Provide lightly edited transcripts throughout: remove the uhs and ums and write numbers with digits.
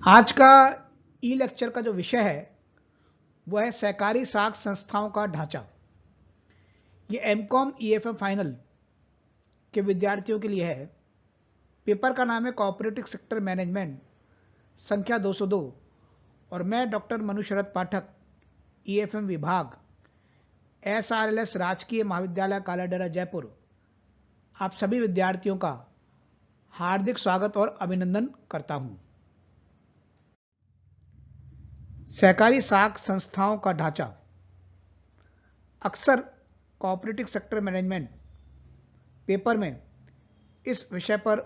आज का ई लेक्चर का जो विषय है वह है सहकारी साख संस्थाओं का ढांचा। ये एमकॉम ईएफएम फाइनल के विद्यार्थियों के लिए है। पेपर का नाम है कोऑपरेटिव सेक्टर मैनेजमेंट, संख्या 202, और मैं डॉक्टर मनु शरद पाठक, ईएफएम विभाग, एसआरएलएस राजकीय महाविद्यालय कालाडेरा जयपुर, आप सभी विद्यार्थियों का हार्दिक स्वागत और अभिनंदन करता हूं। सहकारी साख संस्थाओं का ढांचा। अक्सर कोऑपरेटिव सेक्टर मैनेजमेंट पेपर में इस विषय पर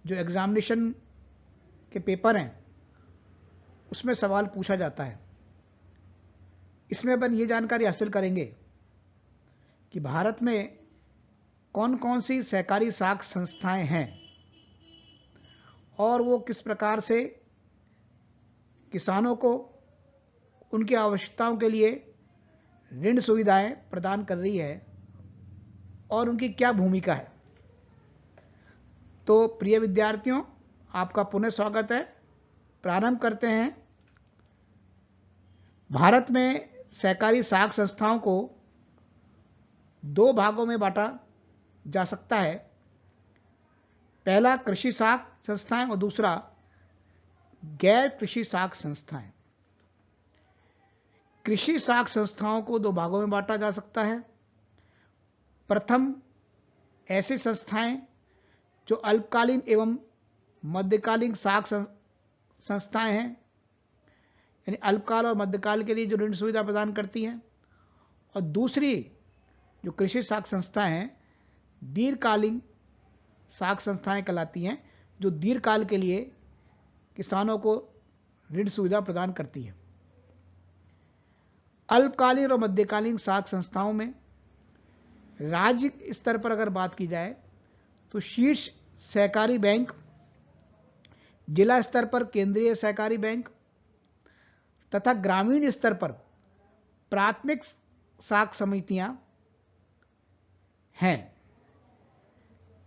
जो एग्जामिनेशन के पेपर हैं उसमें सवाल पूछा जाता है। इसमें अपन ये जानकारी हासिल करेंगे कि भारत में कौन कौन सी सहकारी साख संस्थाएं हैं और वो किस प्रकार से किसानों को उनकी आवश्यकताओं के लिए ऋण सुविधाएं प्रदान कर रही है और उनकी क्या भूमिका है। तो प्रिय विद्यार्थियों, आपका पुनः स्वागत है। प्रारंभ करते हैं। भारत में सहकारी साख संस्थाओं को दो भागों में बांटा जा सकता है। पहला कृषि साख संस्थाएं और दूसरा गैर कृषि साख संस्थाएं। कृषि साख संस्थाओं को दो भागों में बांटा जा सकता है। प्रथम, ऐसी संस्थाएं जो अल्पकालीन एवं मध्यकालीन साख संस्थाएं हैं, यानी अल्पकाल और मध्यकाल के लिए जो ऋण सुविधा प्रदान करती हैं। और दूसरी जो कृषि साख संस्थाएं हैं, दीर्घकालीन साख संस्थाएं कहलाती हैं, जो दीर्घकाल के लिए किसानों को ऋण सुविधा प्रदान करती है। अल्पकालीन और मध्यकालीन साख संस्थाओं में राज्य स्तर पर अगर बात की जाए तो शीर्ष सहकारी बैंक, जिला स्तर पर केंद्रीय सहकारी बैंक तथा ग्रामीण स्तर पर प्राथमिक साख समितियां हैं।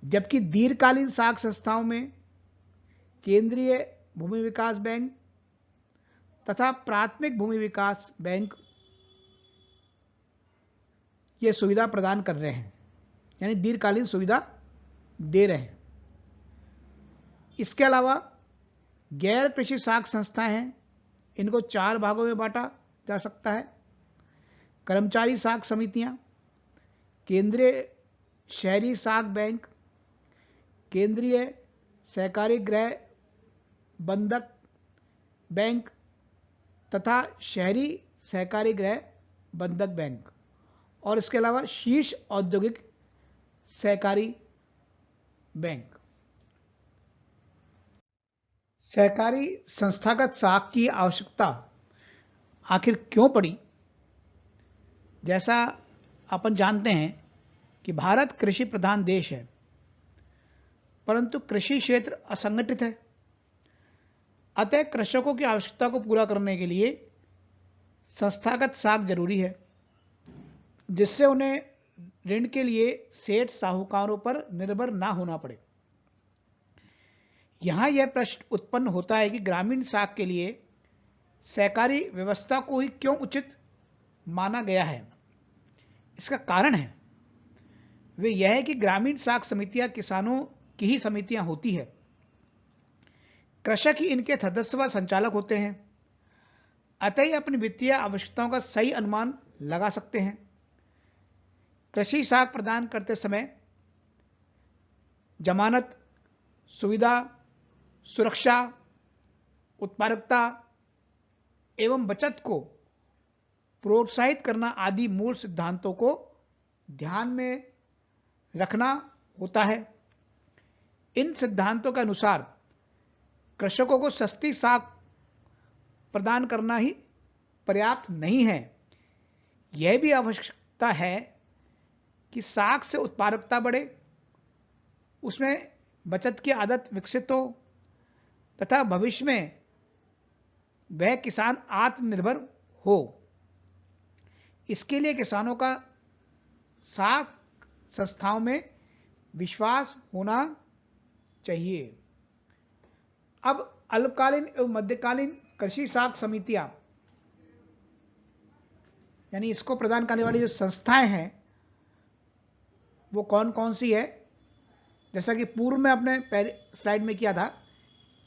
जबकि दीर्घकालीन साख संस्थाओं में केंद्रीय भूमि विकास बैंक तथा प्राथमिक भूमि विकास बैंक ये सुविधा प्रदान कर रहे हैं, यानी दीर्घकालीन सुविधा दे रहे हैं। इसके अलावा गैर कृषि साख संस्थाएं हैं। इनको चार भागों में बांटा जा सकता है। कर्मचारी साख समितियां, केंद्रीय शहरी साख बैंक, केंद्रीय सहकारी गृह बंधक बैंक तथा शहरी सहकारी गृह बंधक बैंक, और इसके अलावा शीर्ष औद्योगिक सहकारी बैंक। सहकारी संस्थागत साख की आवश्यकता आखिर क्यों पड़ी? जैसा अपन जानते हैं कि भारत कृषि प्रधान देश है, परंतु कृषि क्षेत्र असंगठित है। अतः कृषकों की आवश्यकता को पूरा करने के लिए संस्थागत साख जरूरी है, जिससे उन्हें ऋण के लिए सेठ साहूकारों पर निर्भर ना होना पड़े। यहां यह प्रश्न उत्पन्न होता है कि ग्रामीण साख के लिए सहकारी व्यवस्था को ही क्यों उचित माना गया है। इसका कारण है वे यह है कि ग्रामीण साख समितियां किसानों की ही समितियां होती है। कृषक ही इनके सदस्य व संचालक होते हैं, अतः ही अपनी वित्तीय आवश्यकताओं का सही अनुमान लगा सकते हैं। कृषि साख प्रदान करते समय जमानत, सुविधा, सुरक्षा, उत्पादकता एवं बचत को प्रोत्साहित करना आदि मूल सिद्धांतों को ध्यान में रखना होता है। इन सिद्धांतों के अनुसार कृषकों को सस्ती साख प्रदान करना ही पर्याप्त नहीं है। यह भी आवश्यकता है कि साख से उत्पादकता बढ़े, उसमें बचत की आदत विकसित हो तथा भविष्य में वह किसान आत्मनिर्भर हो। इसके लिए किसानों का साख संस्थाओं में विश्वास होना चाहिए। अब अल्पकालीन एवं मध्यकालीन कृषि साख समितियां, यानी इसको प्रदान करने वाली जो संस्थाएं हैं वो कौन कौन सी है। जैसा कि पूर्व में अपने पहले स्लाइड में किया था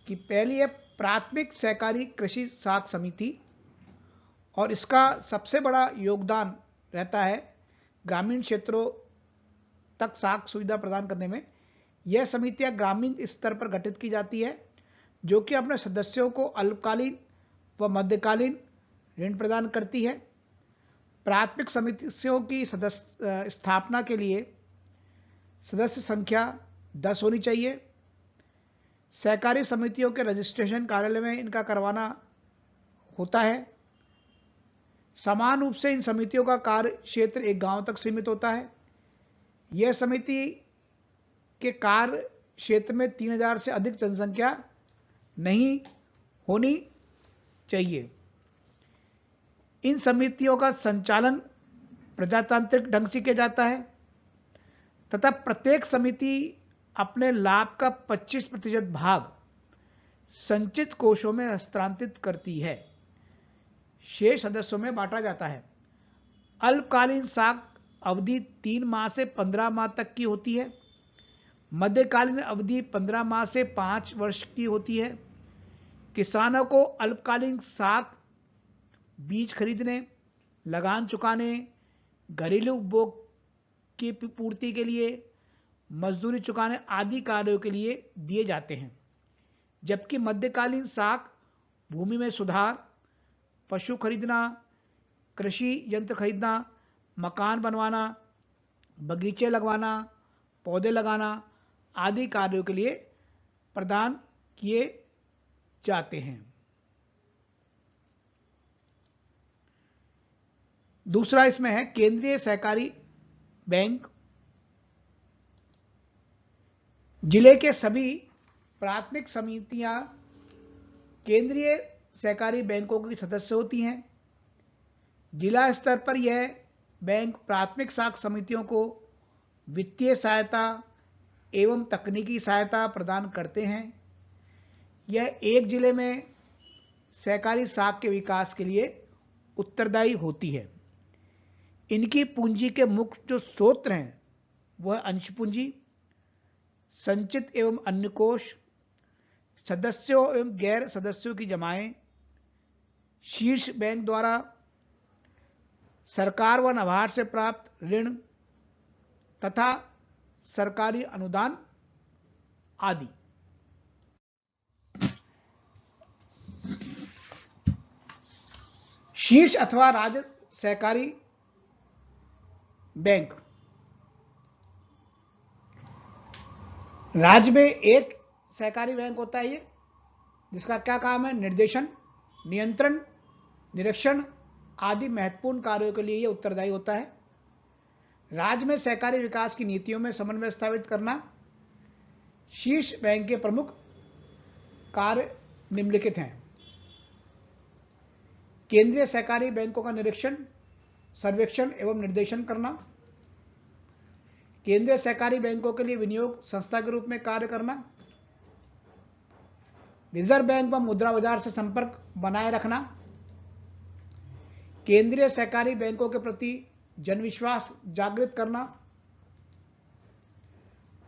कि पहली है प्राथमिक सहकारी कृषि साख समिति, और इसका सबसे बड़ा योगदान रहता है ग्रामीण क्षेत्रों तक साख सुविधा प्रदान करने में। यह समितियां ग्रामीण स्तर पर गठित की जाती है, जो कि अपने सदस्यों को अल्पकालीन व मध्यकालीन ऋण प्रदान करती है। प्राथमिक समितियों की स्थापना के लिए सदस्य संख्या 10 होनी चाहिए। सहकारी समितियों के रजिस्ट्रेशन कार्यालय में इनका करवाना होता है। समान रूप से इन समितियों का कार्य क्षेत्र एक गांव तक सीमित होता है। यह समिति के कार्य क्षेत्र में 3000 से अधिक जनसंख्या नहीं होनी चाहिए। इन समितियों का संचालन प्रजातांत्रिक ढंग से किया जाता है तथा प्रत्येक समिति अपने लाभ का 25% भाग संचित कोषों में हस्तांतरित करती है, शेष सदस्यों में बांटा जाता है। अल्पकालीन साख अवधि 3 माह से 15 माह तक की होती है। मध्यकालीन अवधि 15 माह से 5 वर्ष की होती है। किसानों को अल्पकालीन साख बीज खरीदने, लगान चुकाने, घरेलू उपभोग की पूर्ति के लिए, मजदूरी चुकाने आदि कार्यों के लिए दिए जाते हैं। जबकि मध्यकालीन साख भूमि में सुधार, पशु खरीदना, कृषि यंत्र खरीदना, मकान बनवाना, बगीचे लगवाना, पौधे लगाना आदि कार्यों के लिए प्रदान किए जाते हैं। दूसरा इसमें है केंद्रीय सहकारी बैंक। जिले के सभी प्राथमिक समितियां केंद्रीय सहकारी बैंकों की सदस्य होती हैं। जिला स्तर पर यह बैंक प्राथमिक साख समितियों को वित्तीय सहायता एवं तकनीकी सहायता प्रदान करते हैं। यह एक जिले में सहकारी साख के विकास के लिए उत्तरदायी होती है। इनकी पूंजी के मुख्य जो स्रोत हैं वह अंश पूंजी, संचित एवं अन्य कोष, सदस्यों एवं गैर सदस्यों की जमाएं, शीर्ष बैंक द्वारा सरकार व नाबार्ड से प्राप्त ऋण तथा सरकारी अनुदान आदि। शीर्ष अथवा राज्य सहकारी बैंक। राज्य में एक सहकारी बैंक होता है ये, जिसका क्या काम है? निर्देशन, नियंत्रण, निरीक्षण आदि महत्वपूर्ण कार्यों के लिए यह उत्तरदायी होता है। राज्य में सहकारी विकास की नीतियों में समन्वय स्थापित करना। शीर्ष बैंक के प्रमुख कार्य निम्नलिखित हैं। केंद्रीय सहकारी बैंकों का निरीक्षण, सर्वेक्षण एवं निर्देशन करना। केंद्रीय सहकारी बैंकों के लिए विनियोग संस्था के रूप में कार्य करना। रिजर्व बैंक व मुद्रा बाजार से संपर्क बनाए रखना। केंद्रीय सहकारी बैंकों के प्रति जनविश्वास जागृत करना।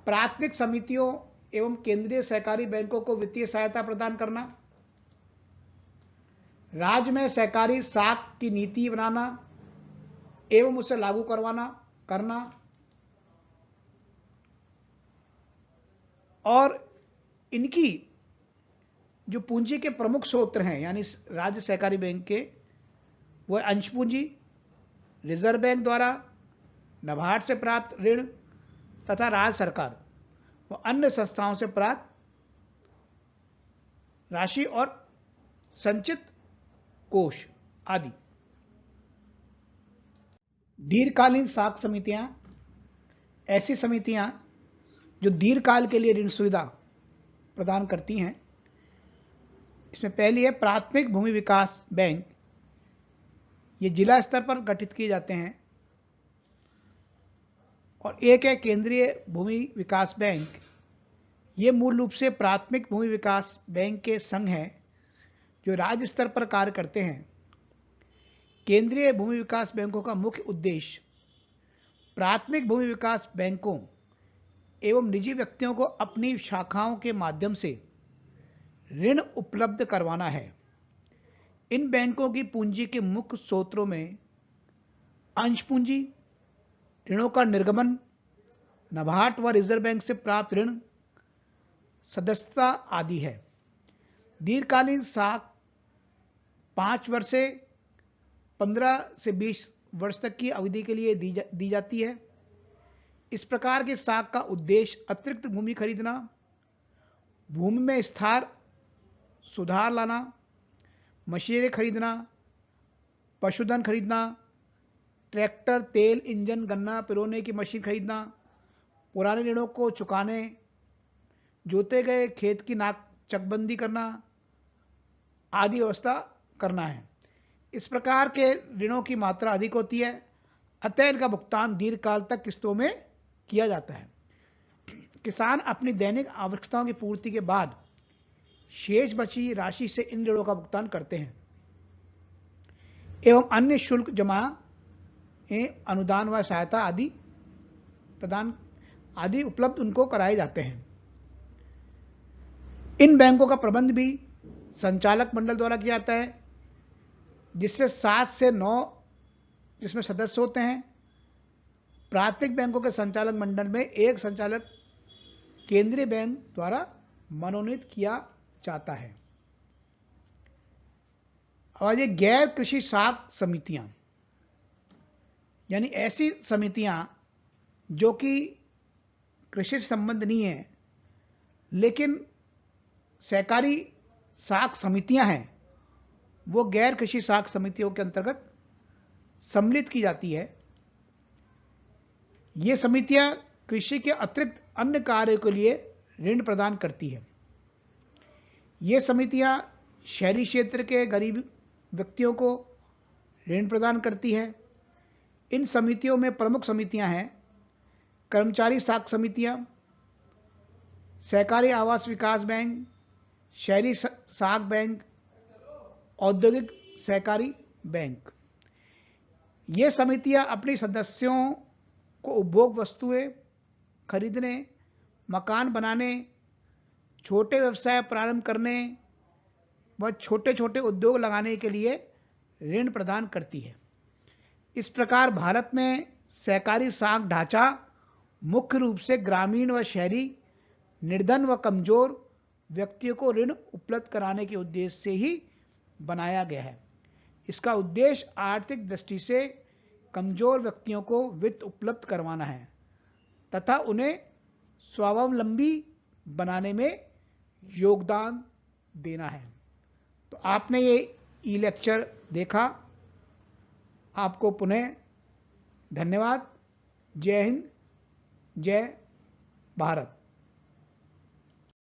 प्राथमिक समितियों एवं केंद्रीय सहकारी बैंकों को वित्तीय सहायता प्रदान करना। राज्य में सहकारी साख की नीति बनाना एवं उसे लागू करना और इनकी जो पूंजी के प्रमुख स्रोत हैं यानी राज्य सहकारी बैंक के, वह अंश पूंजी, रिजर्व बैंक द्वारा नाबार्ड से प्राप्त ऋण तथा राज्य सरकार व अन्य संस्थाओं से प्राप्त राशि और संचित कोष आदि। दीर्घकालीन साख समितियां ऐसी समितियां जो दीर्घकाल के लिए ऋण सुविधा प्रदान करती हैं। इसमें पहली है प्राथमिक भूमि विकास बैंक। ये जिला स्तर पर गठित किए जाते हैं। और एक है केंद्रीय भूमि विकास बैंक, ये मूल रूप से प्राथमिक भूमि विकास बैंक के संघ हैं जो राज्य स्तर पर कार्य करते हैं। केंद्रीय भूमि विकास बैंकों का मुख्य उद्देश्य प्राथमिक भूमि विकास बैंकों एवं निजी व्यक्तियों को अपनी शाखाओं के माध्यम से ऋण उपलब्ध करवाना है। इन बैंकों की पूंजी के मुख्य स्रोतों में अंश पूंजी, ऋणों का निर्गमन, नाबार्ड व रिजर्व बैंक से प्राप्त ऋण, सदस्यता आदि है। दीर्घकालीन साख 5 वर्ष से 15 से 20 वर्ष तक की अवधि के लिए दी जाती है। इस प्रकार के साख का उद्देश्य अतिरिक्त भूमि खरीदना, भूमि में स्थिर सुधार लाना, मशीनरी खरीदना, पशुधन खरीदना, ट्रैक्टर, तेल इंजन, गन्ना पिरोने की मशीन खरीदना, पुराने ऋणों को चुकाने, जोते गए खेत की नाक चकबंदी करना आदि व्यवस्था करना है। इस प्रकार के ऋणों की मात्रा अधिक होती है, अतः इनका भुगतान दीर्घकाल तक किस्तों में किया जाता है। किसान अपनी दैनिक आवश्यकताओं की पूर्ति के बाद शेष बची राशि से इन ऋणों का भुगतान करते हैं एवं अन्य शुल्क जमा, अनुदान व सहायता आदि उपलब्ध उनको कराए जाते हैं। इन बैंकों का प्रबंध भी संचालक मंडल द्वारा किया जाता है, जिससे 7 से 9 जिसमें सदस्य होते हैं। प्राथमिक बैंकों के संचालक मंडल में एक संचालक केंद्रीय बैंक द्वारा मनोनीत किया जाता है। और ये गैर कृषि साख समितियां, यानी ऐसी समितियां जो कि कृषि से संबंध नहीं है लेकिन सहकारी साख समितियां हैं, वो गैर कृषि साख समितियों के अंतर्गत सम्मिलित की जाती है। ये समितियां कृषि के अतिरिक्त अन्य कार्यों के लिए ऋण प्रदान करती है। ये समितियां शहरी क्षेत्र के गरीब व्यक्तियों को ऋण प्रदान करती है। इन समितियों में प्रमुख समितियां हैं कर्मचारी साख समितियां, सहकारी आवास विकास बैंक, शहरी साख बैंक, औद्योगिक सहकारी बैंक। ये समितियां अपने सदस्यों को उपभोग वस्तुएं खरीदने, मकान बनाने, छोटे व्यवसाय प्रारंभ करने व छोटे छोटे उद्योग लगाने के लिए ऋण प्रदान करती है। इस प्रकार भारत में सहकारी साख ढांचा मुख्य रूप से ग्रामीण व शहरी निर्धन व कमजोर व्यक्तियों को ऋण उपलब्ध कराने के उद्देश्य से ही बनाया गया है। इसका उद्देश्य आर्थिक दृष्टि से कमजोर व्यक्तियों को वित्त उपलब्ध करवाना है तथा उन्हें स्वावलंबी बनाने में योगदान देना है। तो आपने ये ई लेक्चर देखा, आपको पुनः धन्यवाद। जय हिंद, जय भारत।